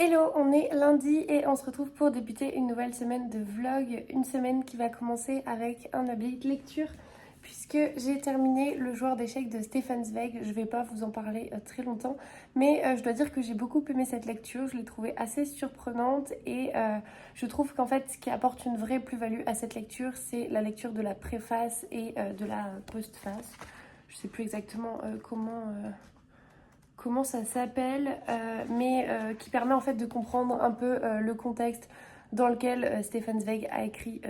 Hello, on est lundi et on se retrouve pour débuter une nouvelle semaine de vlog. Une semaine qui va commencer avec un update lecture puisque j'ai terminé Le joueur d'échecs de Stefan Zweig. Je vais pas vous en parler très longtemps, mais je dois dire que j'ai beaucoup aimé cette lecture. Je l'ai trouvée assez surprenante et je trouve qu'en fait ce qui apporte une vraie plus-value à cette lecture, c'est la lecture de la préface et de la postface. Je sais plus exactement comment ça s'appelle, mais qui permet en fait de comprendre un peu le contexte dans lequel Stefan Zweig a écrit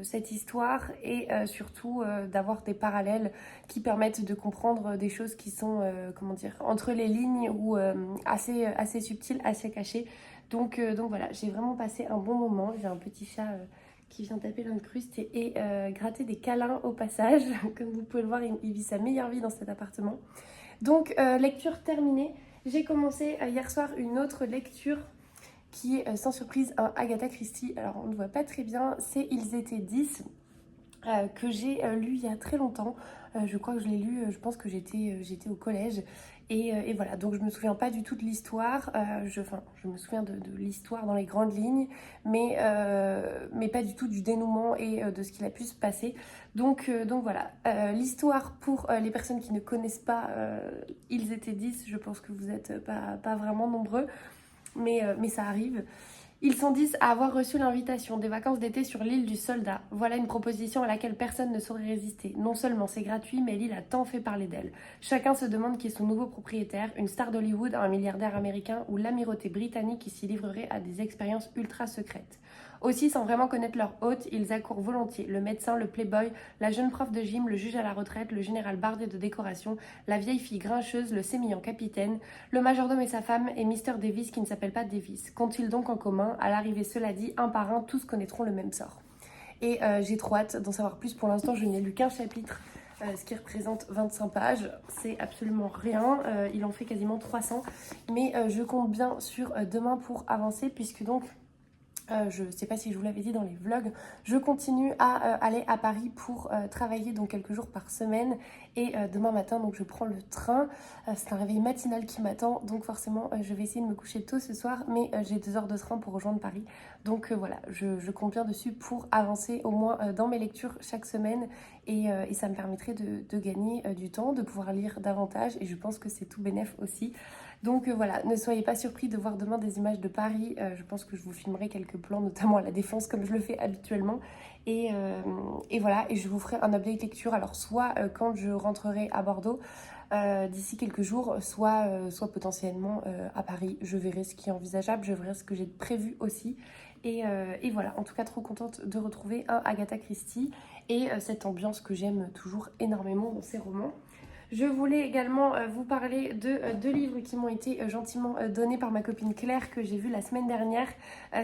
cette histoire et surtout d'avoir des parallèles qui permettent de comprendre des choses qui sont, entre les lignes ou assez subtiles, assez cachées. Donc voilà, j'ai vraiment passé un bon moment. J'ai un petit chat qui vient taper l'incruste et gratter des câlins au passage. Comme vous pouvez le voir, il vit sa meilleure vie dans cet appartement. Donc lecture terminée, j'ai commencé hier soir une autre lecture qui est sans surprise un Agatha Christie. Alors on ne voit pas très bien, c'est Ils étaient 10 que j'ai lu il y a très longtemps. Je crois que je l'ai lu, je pense que j'étais au collège. Et voilà, donc je me souviens pas du tout de l'histoire. Je me souviens de l'histoire dans les grandes lignes, mais pas du tout du dénouement et de ce qu'il a pu se passer. Donc voilà, l'histoire pour les personnes qui ne connaissent pas Ils étaient 10, je pense que vous n'êtes pas vraiment nombreux, mais ça arrive. Ils sont 10 à avoir reçu l'invitation des vacances d'été sur l'île du Soldat. Voilà une proposition à laquelle personne ne saurait résister. Non seulement c'est gratuit, mais l'île a tant fait parler d'elle. Chacun se demande qui est son nouveau propriétaire, une star d'Hollywood, un milliardaire américain ou l'amirauté britannique qui s'y livrerait à des expériences ultra secrètes. Aussi, sans vraiment connaître leur hôte, ils accourent volontiers. Le médecin, le playboy, la jeune prof de gym, le juge à la retraite, le général bardé de décoration, la vieille fille grincheuse, le sémillant capitaine, le majordome et sa femme, et Mr. Davis qui ne s'appelle pas Davis. Qu'ont-ils donc en commun? À l'arrivée, cela dit, un par un, tous connaîtront le même sort. Et j'ai trop hâte d'en savoir plus. Pour l'instant, je n'ai lu qu'un chapitre, ce qui représente 25 pages. C'est absolument rien. Il en fait quasiment 300. Mais je compte bien sur demain pour avancer, puisque donc... je ne sais pas si je vous l'avais dit dans les vlogs, je continue à aller à Paris pour travailler donc quelques jours par semaine et demain matin donc je prends le train, c'est un réveil matinal qui m'attend donc forcément je vais essayer de me coucher tôt ce soir mais j'ai 2 heures de train pour rejoindre Paris donc voilà, je compte bien dessus pour avancer au moins dans mes lectures chaque semaine et ça me permettrait de gagner du temps, de pouvoir lire davantage et je pense que c'est tout bénef aussi. Donc voilà, ne soyez pas surpris de voir demain des images de Paris. Je pense que je vous filmerai quelques plans, notamment à la Défense, comme je le fais habituellement. Et voilà, et je vous ferai un update lecture. Alors soit quand je rentrerai à Bordeaux d'ici quelques jours, soit potentiellement à Paris. Je verrai ce qui est envisageable, je verrai ce que j'ai prévu aussi. Et voilà, en tout cas trop contente de retrouver un Agatha Christie et cette ambiance que j'aime toujours énormément dans ces romans. Je voulais également vous parler de 2 livres qui m'ont été gentiment donnés par ma copine Claire que j'ai vu la semaine dernière.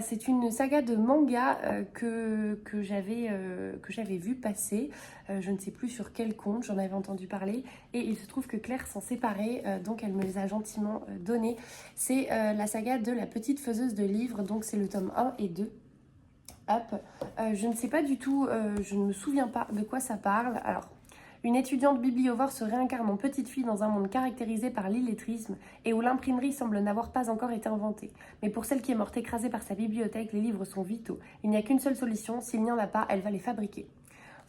C'est une saga de manga que j'avais vu passer. Je ne sais plus sur quel compte, j'en avais entendu parler. Et il se trouve que Claire s'en séparait, donc elle me les a gentiment donnés. C'est la saga de La petite faiseuse de livres, donc c'est le tome 1 et 2. Hop. Je ne sais pas du tout, je ne me souviens pas de quoi ça parle. Alors, une étudiante bibliovore se réincarne en petite fille dans un monde caractérisé par l'illettrisme et où l'imprimerie semble n'avoir pas encore été inventée. Mais pour celle qui est morte écrasée par sa bibliothèque, les livres sont vitaux. Il n'y a qu'une seule solution, s'il n'y en a pas, elle va les fabriquer.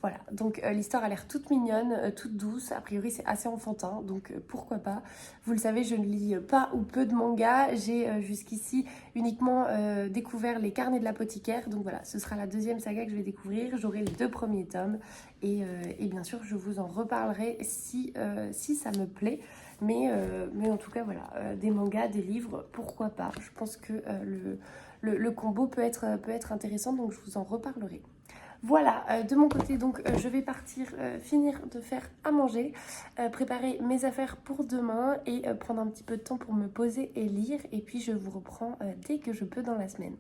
Voilà, donc l'histoire a l'air toute mignonne, toute douce, a priori c'est assez enfantin, donc pourquoi pas. Vous le savez, je ne lis pas ou peu de mangas, j'ai jusqu'ici uniquement découvert les carnets de l'apothicaire, donc voilà, ce sera la 2e saga que je vais découvrir, j'aurai les 2 premiers tomes, et bien sûr je vous en reparlerai si ça me plaît, mais en tout cas voilà, des mangas, des livres, pourquoi pas, je pense que le combo peut être intéressant, donc je vous en reparlerai. Voilà, de mon côté, donc je vais partir finir de faire à manger, préparer mes affaires pour demain et prendre un petit peu de temps pour me poser et lire. Et puis je vous reprends dès que je peux dans la semaine.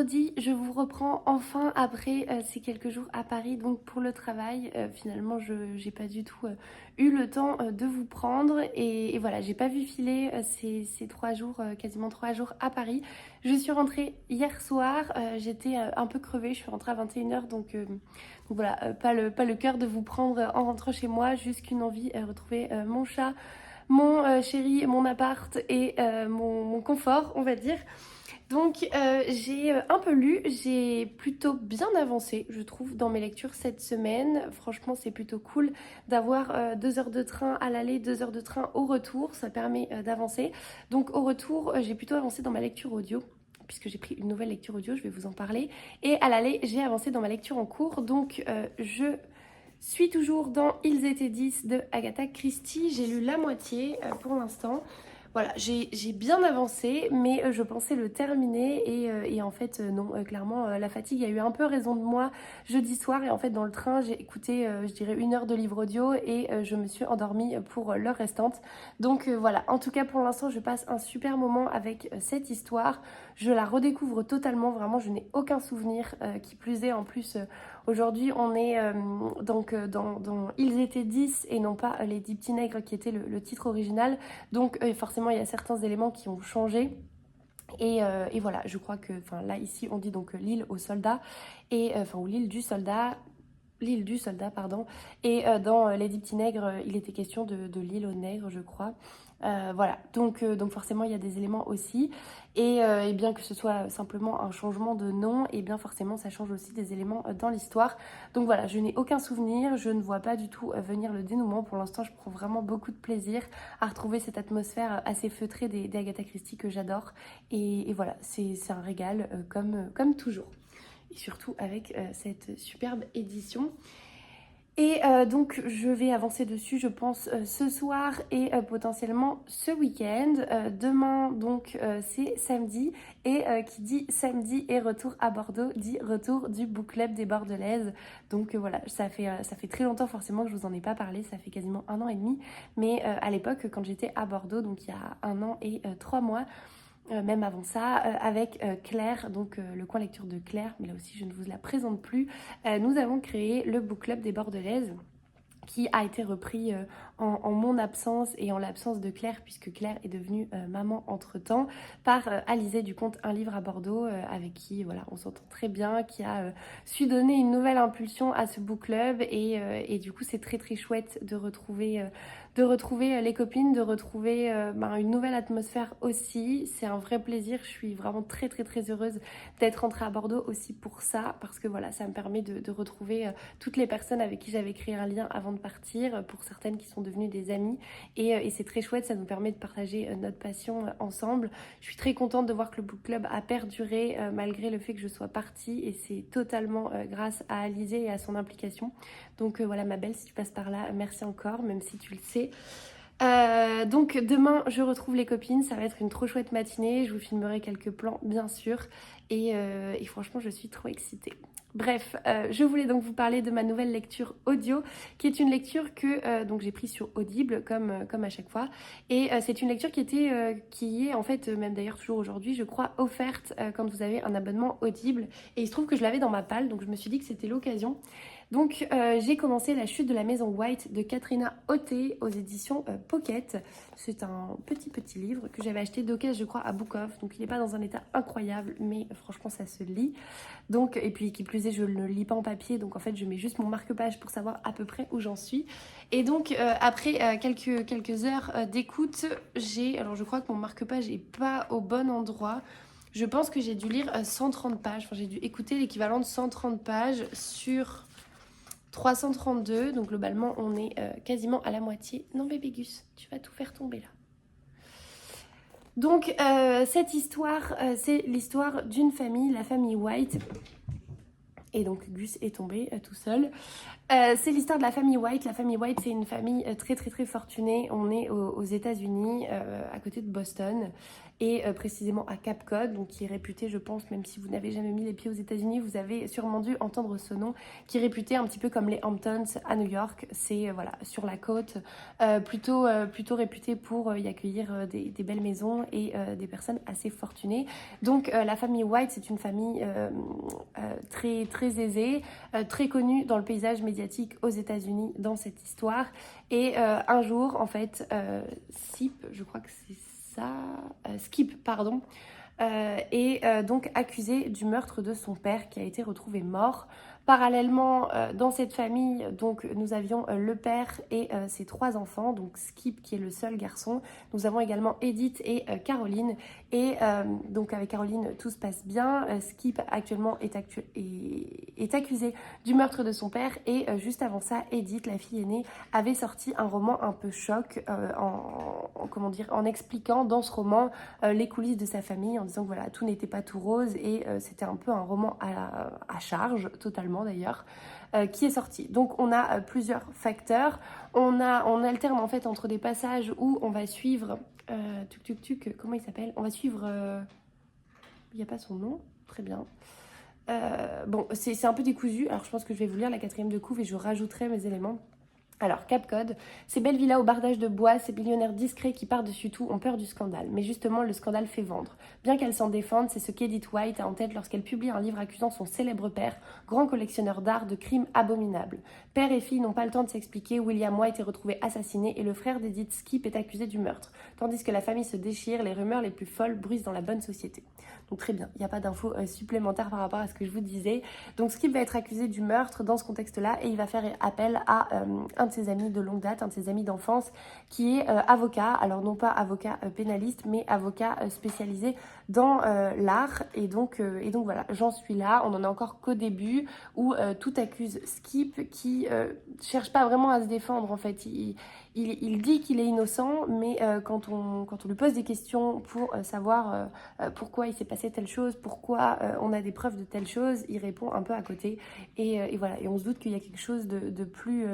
vendredi, je vous reprends enfin après ces quelques jours à Paris, donc pour le travail. Finalement, je n'ai pas du tout eu le temps de vous prendre. Et voilà, j'ai pas vu filer ces 3 jours, quasiment 3 jours à Paris. Je suis rentrée hier soir, j'étais un peu crevée, je suis rentrée à 21h, donc voilà, pas le cœur de vous prendre en rentrant chez moi, juste qu'une envie, retrouver mon chat, mon chéri, mon appart et mon confort, on va dire. Donc j'ai un peu lu, j'ai plutôt bien avancé, je trouve, dans mes lectures cette semaine. Franchement, c'est plutôt cool d'avoir 2 heures de train à l'aller, 2 heures de train au retour, ça permet d'avancer. Donc au retour, j'ai plutôt avancé dans ma lecture audio, puisque j'ai pris une nouvelle lecture audio, je vais vous en parler. Et à l'aller, j'ai avancé dans ma lecture en cours, donc je suis toujours dans Ils étaient 10 de Agatha Christie. J'ai lu la moitié pour l'instant. Voilà, j'ai bien avancé, mais je pensais le terminer et en fait non, clairement la fatigue a eu un peu raison de moi jeudi soir et en fait dans le train j'ai écouté je dirais 1 heure de livre audio et je me suis endormie pour l'heure restante. Donc voilà, en tout cas pour l'instant je passe un super moment avec cette histoire, je la redécouvre totalement, vraiment je n'ai aucun souvenir, qui plus est en plus aujourd'hui on est donc dans Ils étaient 10 et non pas Les 10 petits nègres qui était le titre original. Donc forcément, il y a certains éléments qui ont changé. Et voilà, je crois que, enfin là ici, on dit donc l'île aux soldats, et enfin ou l'île du soldat, pardon. Et dans Les 10 petits nègres, il était question de l'île aux nègres, je crois. Voilà, donc forcément il y a des éléments aussi, et bien que ce soit simplement un changement de nom, et bien forcément ça change aussi des éléments dans l'histoire. Donc voilà, je n'ai aucun souvenir, je ne vois pas du tout venir le dénouement. Pour l'instant, je prends vraiment beaucoup de plaisir à retrouver cette atmosphère assez feutrée des Agatha Christie que j'adore, et voilà, c'est un régal comme toujours, et surtout avec cette superbe édition. Et donc je vais avancer dessus je pense ce soir et potentiellement ce week-end. Demain donc c'est samedi, et qui dit samedi et retour à Bordeaux dit retour du book club des Bordelaises. Donc voilà, ça fait très longtemps forcément que je vous en ai pas parlé, ça fait quasiment 1 an et demi. Mais à l'époque quand j'étais à Bordeaux, donc il y a 1 an et 3 mois, même avant ça, avec Claire, donc le coin lecture de Claire, mais là aussi je ne vous la présente plus. Nous avons créé le book club des Bordelaises, qui a été repris en mon absence et en l'absence de Claire, puisque Claire est devenue maman entre-temps, par Alizée du compte Un livre à Bordeaux, avec qui voilà, on s'entend très bien, qui a su donner une nouvelle impulsion à ce book club, et du coup c'est très très chouette de retrouver les copines, de retrouver une nouvelle atmosphère aussi. C'est un vrai plaisir, je suis vraiment très très très heureuse d'être rentrée à Bordeaux aussi pour ça, parce que voilà, ça me permet de retrouver toutes les personnes avec qui j'avais créé un lien avant de partir, pour certaines qui sont devenues des amies, et c'est très chouette, ça nous permet de partager notre passion ensemble. Je suis très contente de voir que le book club a perduré malgré le fait que je sois partie, et c'est totalement grâce à Alizée et à son implication. Donc voilà ma belle, si tu passes par là, merci encore, même si tu le sais. Donc demain je retrouve les copines, ça va être une trop chouette matinée, je vous filmerai quelques plans bien sûr, et franchement je suis trop excitée. Bref, je voulais donc vous parler de ma nouvelle lecture audio, qui est une lecture que donc j'ai prise sur Audible comme à chaque fois, et c'est une lecture qui est en fait même d'ailleurs toujours aujourd'hui je crois offerte quand vous avez un abonnement Audible, et il se trouve que je l'avais dans ma palle, donc je me suis dit que c'était l'occasion. Donc j'ai commencé La chute de la maison White de Katrina Hauté aux éditions Pocket. C'est un petit livre que j'avais acheté d'occasion je crois à Book Off, donc il n'est pas dans un état incroyable, mais franchement ça se lit. Donc, et puis qui plus est je ne le lis pas en papier, donc en fait je mets juste mon marque-page pour savoir à peu près où j'en suis. Et donc après quelques heures d'écoute, alors je crois que mon marque-page est pas au bon endroit. Je pense que j'ai dû lire 130 pages, enfin j'ai dû écouter l'équivalent de 130 pages sur 332, donc globalement on est quasiment à la moitié. Non bébé Gus, tu vas tout faire tomber là. Donc cette histoire, c'est l'histoire d'une famille, la famille White, Et donc Gus est tombé tout seul. C'est l'histoire de la famille White. La famille White, c'est une famille très très très fortunée. On est aux États-Unis, à côté de Boston, et précisément à Cape Cod, donc qui est réputé, je pense, même si vous n'avez jamais mis les pieds aux États-Unis, vous avez sûrement dû entendre ce nom, qui est réputé un petit peu comme les Hamptons à New York. C'est voilà, sur la côte, plutôt réputé pour y accueillir des belles maisons et des personnes assez fortunées. Donc la famille White, c'est une famille très très aisée, très connue dans le paysage médiatique aux États-Unis dans cette histoire. Et un jour, en fait, je crois que c'est ça, Skip, pardon, est donc accusé du meurtre de son père qui a été retrouvé mort. Parallèlement, dans cette famille, donc, nous avions le père et ses 3 enfants, donc Skip qui est le seul garçon. Nous avons également Edith et Caroline. Et donc avec Caroline, tout se passe bien. Skip actuellement est accusé du meurtre de son père. Et juste avant ça, Edith, la fille aînée, avait sorti un roman un peu choc en expliquant dans ce roman les coulisses de sa famille, en disant que voilà, tout n'était pas tout rose et c'était un peu un roman à charge, totalement d'ailleurs, qui est sorti. Donc on a plusieurs facteurs. On alterne en fait entre des passages où on va suivre comment il s'appelle? On va suivre il n'y a pas son nom, très bien. Bon, c'est un peu décousu, alors je pense que je vais vous lire la 4e de couve et je rajouterai mes éléments. Alors, Cape Cod, ces belles villas au bardage de bois, ces millionnaires discrets qui par-dessus tout ont peur du scandale. Mais justement, le scandale fait vendre. Bien qu'elle s'en défende, c'est ce qu'Edith White a en tête lorsqu'elle publie un livre accusant son célèbre père, grand collectionneur d'art, de crimes abominables. Père et fille n'ont pas le temps de s'expliquer, William White est retrouvé assassiné et le frère d'Edith, Skip, est accusé du meurtre. Tandis que la famille se déchire, les rumeurs les plus folles bruissent dans la bonne société. Donc très bien, il n'y a pas d'infos supplémentaires par rapport à ce que je vous disais. Donc Skip va être accusé du meurtre dans ce contexte-là et il va faire appel à un de ses amis de longue date, un de ses amis d'enfance qui est avocat, alors non pas avocat pénaliste mais avocat spécialisé dans l'art et donc voilà, j'en suis là, on en est encore qu'au début où tout accuse Skip qui cherche pas vraiment à se défendre en fait, il dit qu'il est innocent mais quand on lui pose des questions pour savoir pourquoi il s'est passé telle chose, pourquoi on a des preuves de telle chose, il répond un peu à côté et voilà, et on se doute qu'il y a quelque chose de plus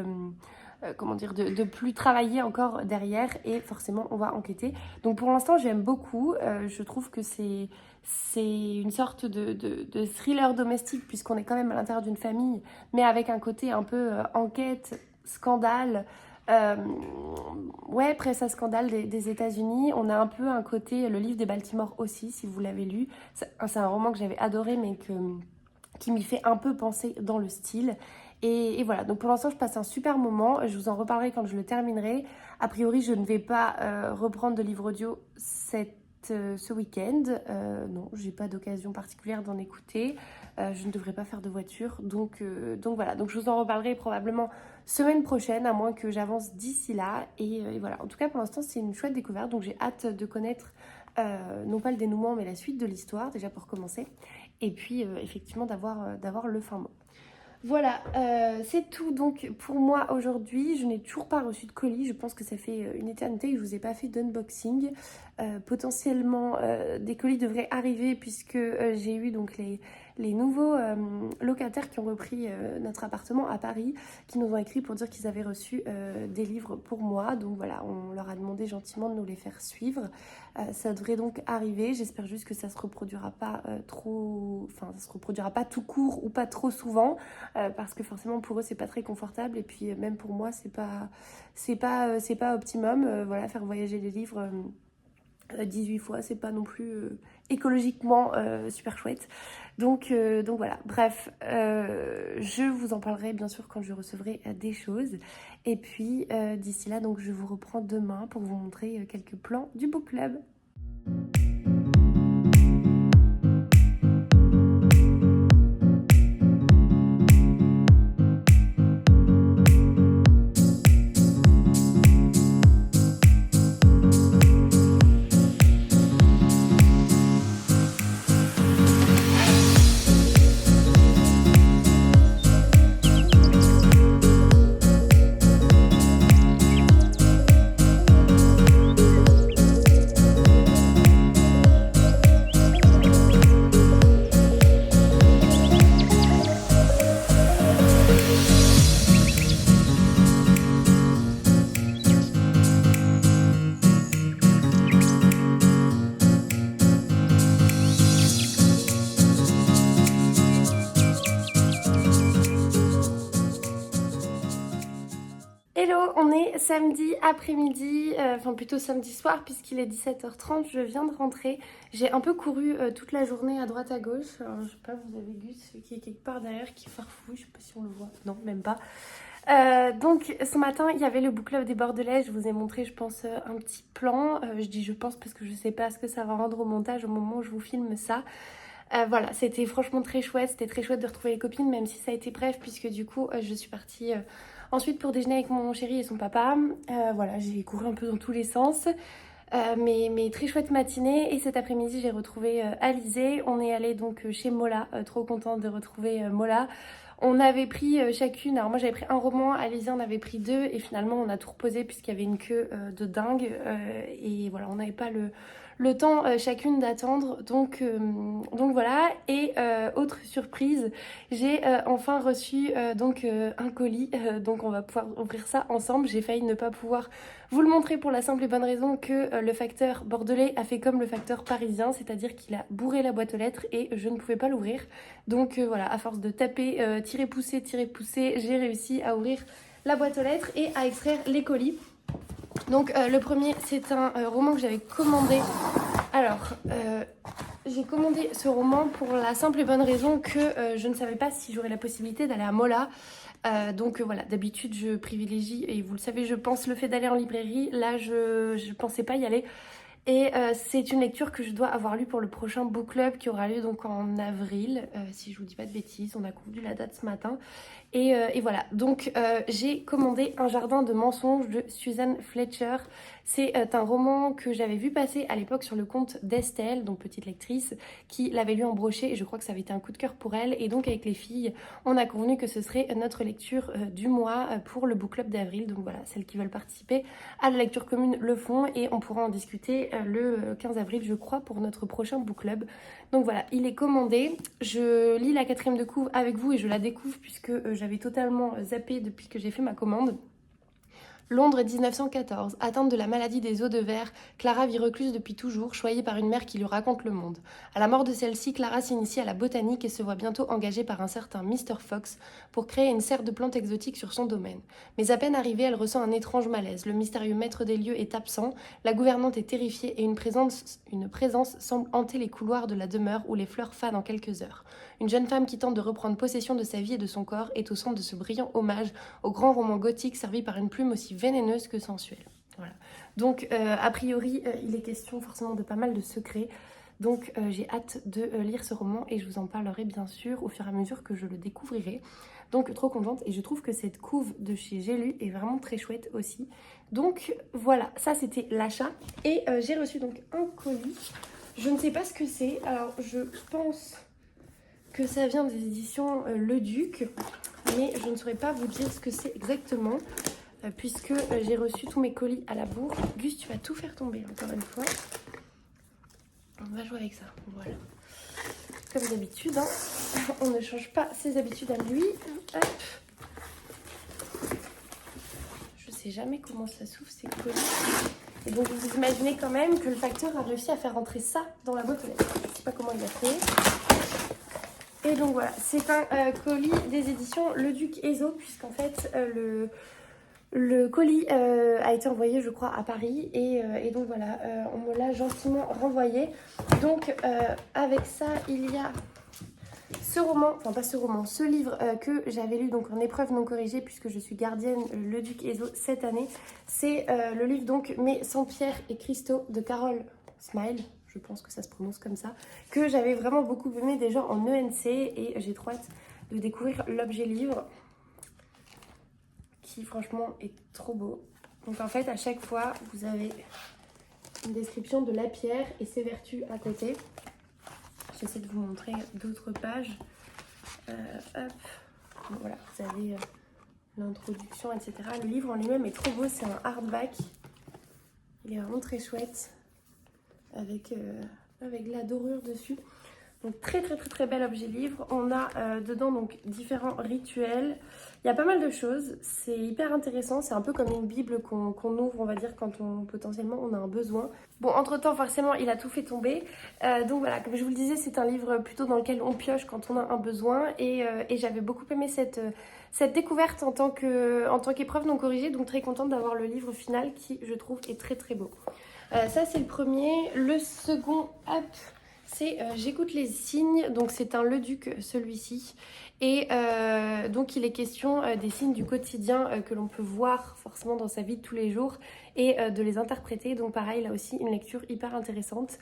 de plus travailler encore derrière et forcément on va enquêter. Donc pour l'instant j'aime beaucoup, je trouve que c'est une sorte de thriller domestique puisqu'on est quand même à l'intérieur d'une famille mais avec un côté un peu enquête, scandale. Ouais, presse à scandale des États-Unis. On a un peu un côté, le livre des Baltimore aussi, si vous l'avez lu. C'est un roman que j'avais adoré, mais qui m'y fait un peu penser dans le style. Et voilà, donc pour l'instant, je passe un super moment. Je vous en reparlerai quand je le terminerai. A priori, je ne vais pas reprendre de livre audio ce week-end. Non, j'ai pas d'occasion particulière d'en écouter. Je ne devrais pas faire de voiture. Donc voilà, donc je vous en reparlerai probablement semaine prochaine, à moins que j'avance d'ici là. Et voilà, en tout cas pour l'instant c'est une chouette découverte, donc j'ai hâte de connaître non pas le dénouement mais la suite de l'histoire, déjà pour commencer. Et puis effectivement d'avoir le fin mot. Voilà, c'est tout donc pour moi aujourd'hui. Je n'ai toujours pas reçu de colis, je pense que ça fait une éternité que je vous ai pas fait d'unboxing. Potentiellement des colis devraient arriver puisque j'ai eu donc les nouveaux locataires qui ont repris notre appartement à Paris, qui nous ont écrit pour dire qu'ils avaient reçu des livres pour moi. Donc voilà, on leur a demandé gentiment de nous les faire suivre. Ça devrait donc arriver. J'espère juste que ça se reproduira pas ça se reproduira pas tout court ou pas trop souvent, parce que forcément pour eux c'est pas très confortable et puis même pour moi c'est pas optimum. Voilà, faire voyager les livres 18 fois, c'est pas non plus écologiquement super chouette. Donc voilà, bref, je vous en parlerai bien sûr quand je recevrai des choses. Et puis d'ici là, donc je vous reprends demain pour vous montrer quelques plans du book club. est samedi après-midi, enfin plutôt samedi soir puisqu'il est 17h30, je viens de rentrer. J'ai un peu couru toute la journée à droite à gauche. Alors, je sais pas, vous avez Gus qui est quelque part derrière qui farfouille, je sais pas si on le voit. Non, même pas. Donc ce matin il y avait le book club des Bordelais, je vous ai montré je pense un petit plan, je dis je pense parce que je sais pas ce que ça va rendre au montage au moment où je vous filme ça. Voilà, c'était franchement très chouette, c'était très chouette de retrouver les copines même si ça a été bref puisque du coup je suis partie ensuite pour déjeuner avec mon chéri et son papa. Voilà, j'ai couru un peu dans tous les sens. Mais très chouette matinée et cet après-midi j'ai retrouvé Alizé, on est allé donc chez Mola, trop contente de retrouver Mola. On avait pris chacune, alors moi j'avais pris un roman, Alizé en avait pris deux et finalement on a tout reposé puisqu'il y avait une queue de dingue et voilà on n'avait pas le temps chacune d'attendre donc voilà. Et autre surprise, j'ai enfin reçu donc un colis, donc on va pouvoir ouvrir ça ensemble. J'ai failli ne pas pouvoir vous le montrer pour la simple et bonne raison que le facteur bordelais a fait comme le facteur parisien, c'est-à-dire qu'il a bourré la boîte aux lettres et je ne pouvais pas l'ouvrir. Donc voilà, à force de taper, tirer, pousser, j'ai réussi à ouvrir la boîte aux lettres et à extraire les colis. Donc le premier, c'est un roman que j'avais commandé. Alors, j'ai commandé ce roman pour la simple et bonne raison que je ne savais pas si j'aurais la possibilité d'aller à Mola. Donc voilà, d'habitude je privilégie, et vous le savez je pense, le fait d'aller en librairie. Là je pensais pas y aller. Et c'est une lecture que je dois avoir lue pour le prochain book club qui aura lieu donc en avril, si je vous dis pas de bêtises, on a convenu la date ce matin. Et voilà, donc j'ai commandé Un jardin de mensonges de Suzanne Fletcher. C'est un roman que j'avais vu passer à l'époque sur le compte d'Estelle, donc petite lectrice, qui l'avait lu en brochet et je crois que ça avait été un coup de cœur pour elle. Et donc avec les filles, on a convenu que ce serait notre lecture du mois pour le book club d'avril. Donc voilà, celles qui veulent participer à la lecture commune le font et on pourra en discuter le 15 avril je crois pour notre prochain book club. Donc voilà, il est commandé. Je lis la 4e de couve avec vous et je la découvre puisque j'avais totalement zappé depuis que j'ai fait ma commande. Londres 1914. Atteinte de la maladie des os de verre, Clara vit recluse depuis toujours, choyée par une mère qui lui raconte le monde. À la mort de celle-ci, Clara s'initie à la botanique et se voit bientôt engagée par un certain Mr. Fox pour créer une serre de plantes exotiques sur son domaine. Mais à peine arrivée, elle ressent un étrange malaise. Le mystérieux maître des lieux est absent, la gouvernante est terrifiée et une présence semble hanter les couloirs de la demeure où les fleurs fanent en quelques heures. Une jeune femme qui tente de reprendre possession de sa vie et de son corps est au centre de ce brillant hommage au grand roman gothique servi par une plume aussi vénéneuse que sensuelle. Voilà. Donc a priori il est question forcément de pas mal de secrets. Donc j'ai hâte de lire ce roman et je vous en parlerai bien sûr au fur et à mesure que je le découvrirai. Donc trop contente et je trouve que cette couve de chez J'ai lu est vraiment très chouette aussi. Donc voilà, ça c'était l'achat et j'ai reçu donc un colis. Je ne sais pas ce que c'est, alors je pense que ça vient des éditions Le Duc, mais je ne saurais pas vous dire ce que c'est exactement, puisque j'ai reçu tous mes colis à la bourre. Gus, tu vas tout faire tomber encore une fois. On va jouer avec ça, voilà. Comme d'habitude, hein. On ne change pas ses habitudes à lui. Hop. Je sais jamais comment ça s'ouvre ces colis. Et donc vous imaginez quand même que le facteur a réussi à faire rentrer ça dans la boîte aux lettres. Je ne sais pas comment il a fait. Et donc voilà, c'est un colis des éditions Le Duc Ezo, puisqu'en fait le colis a été envoyé je crois à Paris et donc voilà, on me l'a gentiment renvoyé. Donc avec ça il y a ce roman, enfin pas ce roman, ce livre que j'avais lu donc en épreuve non corrigée puisque je suis gardienne Le Duc Ezo cette année. C'est le livre donc Mais sans Pierre et Christo de Carole Smile. Je pense que ça se prononce comme ça, que j'avais vraiment beaucoup aimé déjà en ENC et j'ai trop hâte de découvrir l'objet livre qui franchement est trop beau. Donc en fait à chaque fois vous avez une description de la pierre et ses vertus à côté. J'essaie de vous montrer d'autres pages. Hop. Donc, voilà, vous avez l'introduction, etc. Le livre en lui-même est trop beau, c'est un hardback. Il est vraiment très chouette. Avec de la dorure dessus. Donc très très très très bel objet livre. On a dedans donc différents rituels. Il y a pas mal de choses. C'est hyper intéressant. C'est un peu comme une bible qu'on ouvre, on va dire, quand potentiellement on a un besoin. Bon, entre-temps, forcément, il a tout fait tomber. Donc voilà, comme je vous le disais, c'est un livre plutôt dans lequel on pioche quand on a un besoin. Et j'avais beaucoup aimé cette découverte en tant qu'épreuve non corrigée. Donc très contente d'avoir le livre final qui, je trouve, est très très beau. Ça, c'est le premier. Le second, hop, c'est J'écoute les signes. Donc c'est un Leduc, celui-ci. Et donc il est question des signes du quotidien que l'on peut voir forcément dans sa vie de tous les jours et de les interpréter. Donc pareil, là aussi une lecture hyper intéressante.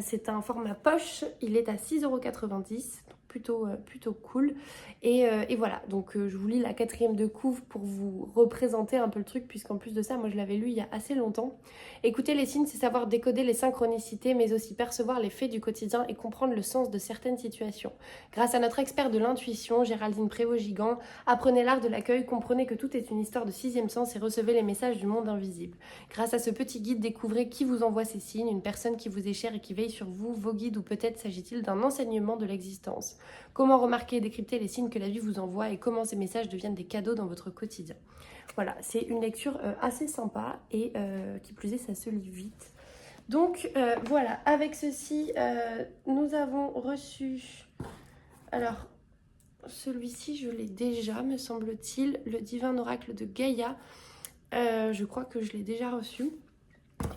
C'est un format poche, il est à 6,90 €, plutôt cool. Et voilà, donc je vous lis la 4e de couve pour vous représenter un peu le truc, puisqu'en plus de ça, moi je l'avais lu il y a assez longtemps. Écouter les signes, c'est savoir décoder les synchronicités, mais aussi percevoir les faits du quotidien et comprendre le sens de certaines situations. Grâce à notre expert de l'intuition, Géraldine Prévost-Gigant, apprenez l'art de l'accueil, comprenez que tout est une histoire de 6e sens et recevez les messages du monde invisible. Grâce à ce petit guide, découvrez qui vous envoie ces signes, une personne qui vous est chère et qui veille sur vous, vos guides, ou peut-être s'agit-il d'un enseignement de l'existence. Comment remarquer et décrypter les signes que la vie vous envoie et comment ces messages deviennent des cadeaux dans votre quotidien. Voilà, c'est une lecture assez sympa et qui plus est, ça se lit vite. Donc voilà, avec ceci, nous avons reçu... Alors, celui-ci, je l'ai déjà, me semble-t-il, le Divin Oracle de Gaïa. Je crois que je l'ai déjà reçu.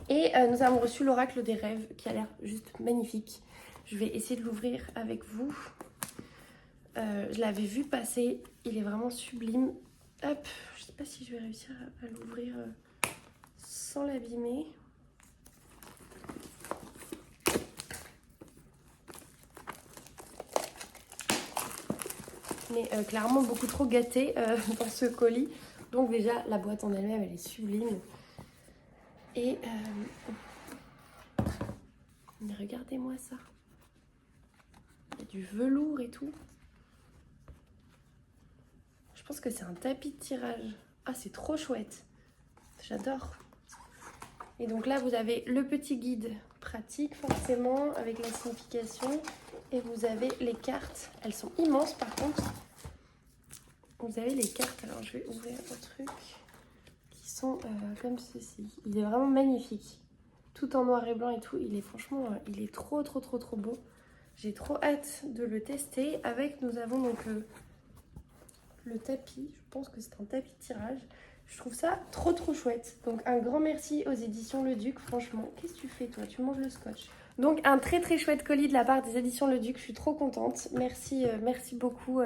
Et nous avons reçu l'Oracle des rêves, qui a l'air juste magnifique. Je vais essayer de l'ouvrir avec vous. Je l'avais vu passer, il est vraiment sublime. Hop, je sais pas si je vais réussir à l'ouvrir sans l'abîmer. Mais clairement beaucoup trop gâté dans ce colis. Donc déjà, la boîte en elle-même, elle est sublime. Et mais regardez-moi ça. Il y a du velours et tout. Je pense que c'est un tapis de tirage. Ah, c'est trop chouette. J'adore. Et donc là, vous avez le petit guide pratique, forcément, avec la signification. Et vous avez les cartes. Elles sont immenses, par contre. Vous avez les cartes. Alors, je vais ouvrir le truc. Qui sont comme ceci. Il est vraiment magnifique. Tout en noir et blanc et tout. Il est franchement, il est trop beau. J'ai trop hâte de le tester. Avec, nous avons donc le tapis. Je pense que c'est un tapis de tirage. Je trouve ça trop chouette. Donc un grand merci aux éditions Le Duc. Franchement, qu'est-ce que tu fais toi? Tu manges le scotch. Donc un très chouette colis de la part des éditions Le Duc. Je suis trop contente. Merci beaucoup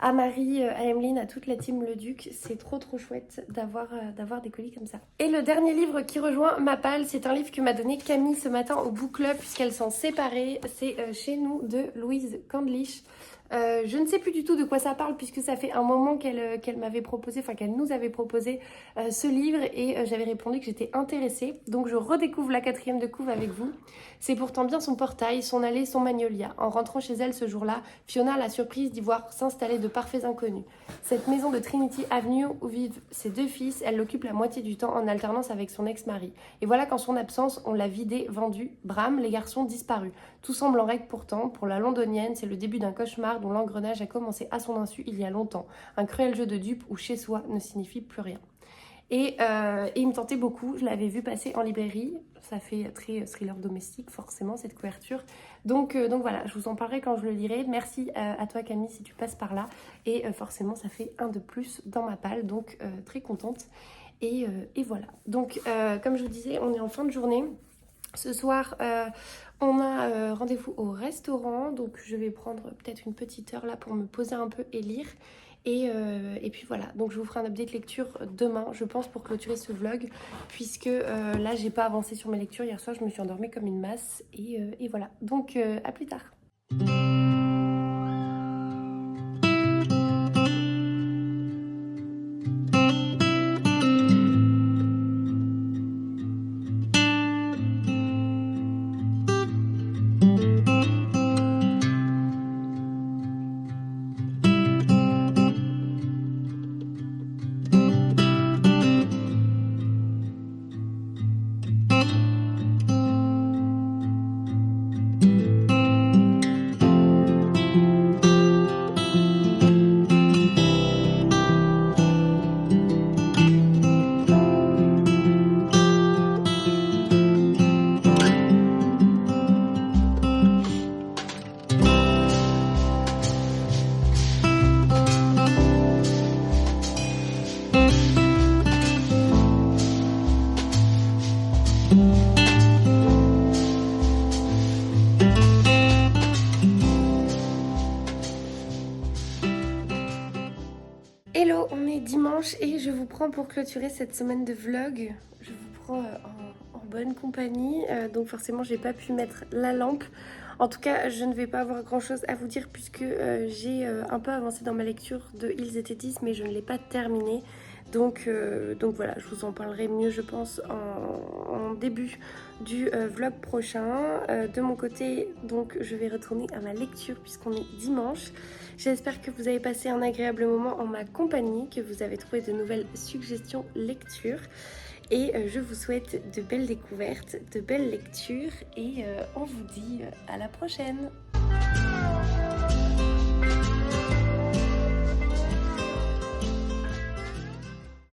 à Marie, à Emeline, à toute la team Le Duc. C'est trop chouette d'avoir des colis comme ça. Et le dernier livre qui rejoint ma palle, c'est un livre que m'a donné Camille ce matin au book club puisqu'elles sont séparées. C'est Chez nous de Louise Candlish. Je ne sais plus du tout de quoi ça parle puisque ça fait un moment qu'elle m'avait proposé, enfin qu'elle nous avait proposé ce livre et j'avais répondu que j'étais intéressée. Donc je redécouvre la 4e de couve avec vous. C'est pourtant bien son portail, son allée, son magnolia. En rentrant chez elle ce jour-là, Fiona a la surprise d'y voir s'installer de parfaits inconnus. Cette maison de Trinity Avenue où vivent ses 2 fils, elle l'occupe la moitié du temps en alternance avec son ex-mari. Et voilà qu'en son absence, on l'a vidée, vendue. Bram, les garçons disparus. Tout semble en règle pourtant. Pour la londonienne, c'est le début d'un cauchemar dont l'engrenage a commencé à son insu il y a longtemps. Un cruel jeu de dupes où chez soi ne signifie plus rien. Et il me tentait beaucoup, je l'avais vu passer en librairie, ça fait très thriller domestique forcément cette couverture. Donc voilà, je vous en parlerai quand je le lirai. Merci à toi Camille si tu passes par là. Et forcément ça fait un de plus dans ma palle, donc très contente. Et voilà, donc comme je vous disais, on est en fin de journée. Ce soir, on a rendez-vous au restaurant, donc je vais prendre peut-être une petite heure là pour me poser un peu et lire. Et puis voilà, donc je vous ferai un update lecture demain, je pense, pour clôturer ce vlog, puisque là, j'ai pas avancé sur mes lectures. Hier soir, je me suis endormie comme une masse, et voilà. Donc, à plus tard. Hello, on est dimanche et je vous prends pour clôturer cette semaine de vlog. Je vous prends en bonne compagnie, donc forcément j'ai pas pu mettre la lampe. En tout cas, je ne vais pas avoir grand chose à vous dire puisque j'ai un peu avancé dans ma lecture de Ils étaient 10, mais je ne l'ai pas terminé. Donc voilà, je vous en parlerai mieux je pense en début du vlog prochain. De mon côté, donc je vais retourner à ma lecture puisqu'on est dimanche. J'espère que vous avez passé un agréable moment en ma compagnie, que vous avez trouvé de nouvelles suggestions lecture. Et je vous souhaite de belles découvertes, de belles lectures et on vous dit à la prochaine.